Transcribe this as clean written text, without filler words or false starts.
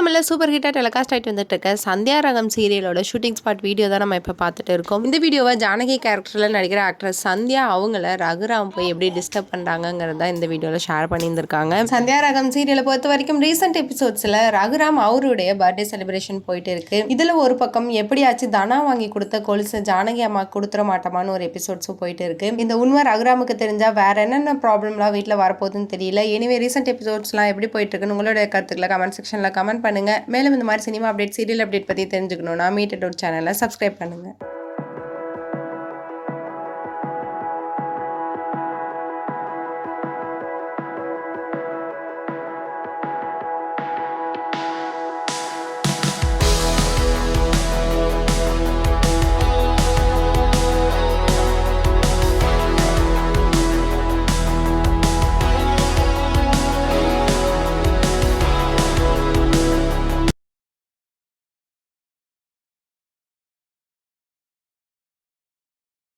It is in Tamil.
தமிழ்ல சூப்பர் ஹிட்டா டெலிகாஸ்ட் ஆயிட்டு வந்துட்டு இருக்க சந்தியா ரகம் சீரியலோட ஷூட்டிங் ஸ்பாட் வீடியோ தான் நம்ம இப்போ பார்த்துட்டு இருக்கோம். இந்த வீடியோவை ஜானகி கேரக்டர்ல நடிக்கிற ஆக்ட்ரஸ் சந்தியா அவங்கள ரகுராம் போய் எப்படி டிஸ்டர்ப் பண்றாங்கிறத இந்த வீடியோல ஷேர் பண்ணியிருந்திருக்காங்க. சந்தியா ரகம் சீரியலை பொறுத்த வரைக்கும் ரீசெண்ட் எபிசோட்ஸ்ல ரகுராம் அவருடைய பர்த்டே செலிப்ரேஷன் போயிட்டு இருக்கு. இதுல ஒரு பக்கம் எப்படியாச்சும் தனா வாங்கி கொடுத்த கொலுசு ஜானகி அம்மா கொடுத்துட மாட்டோமான்னு ஒரு எபிசோட்ஸும் போயிட்டு இருக்கு. இந்த உண்மை ரகுராமுக்கு தெரிஞ்சா வேற என்னென்ன ப்ராப்ளம்லாம் வீட்டில் வரப்போகுதுன்னு தெரியல. எனிவே ரீசெண்ட் எபிசோட்ஸ்லாம் எப்படி போயிட்டு இருக்குன்னு உங்களோட கருத்துக்களை கமெண்ட் செக்ஷன்ல கமெண்ட் பண்ணுங்க. மேலும் இந்த மாதிரி சினிமா அப்டேட், சீரியல் அப்டேட் பத்தி தெரிஞ்சுக்கணும்னா மீட் சேனலை சப்ஸ்கிரைப் பண்ணுங்க.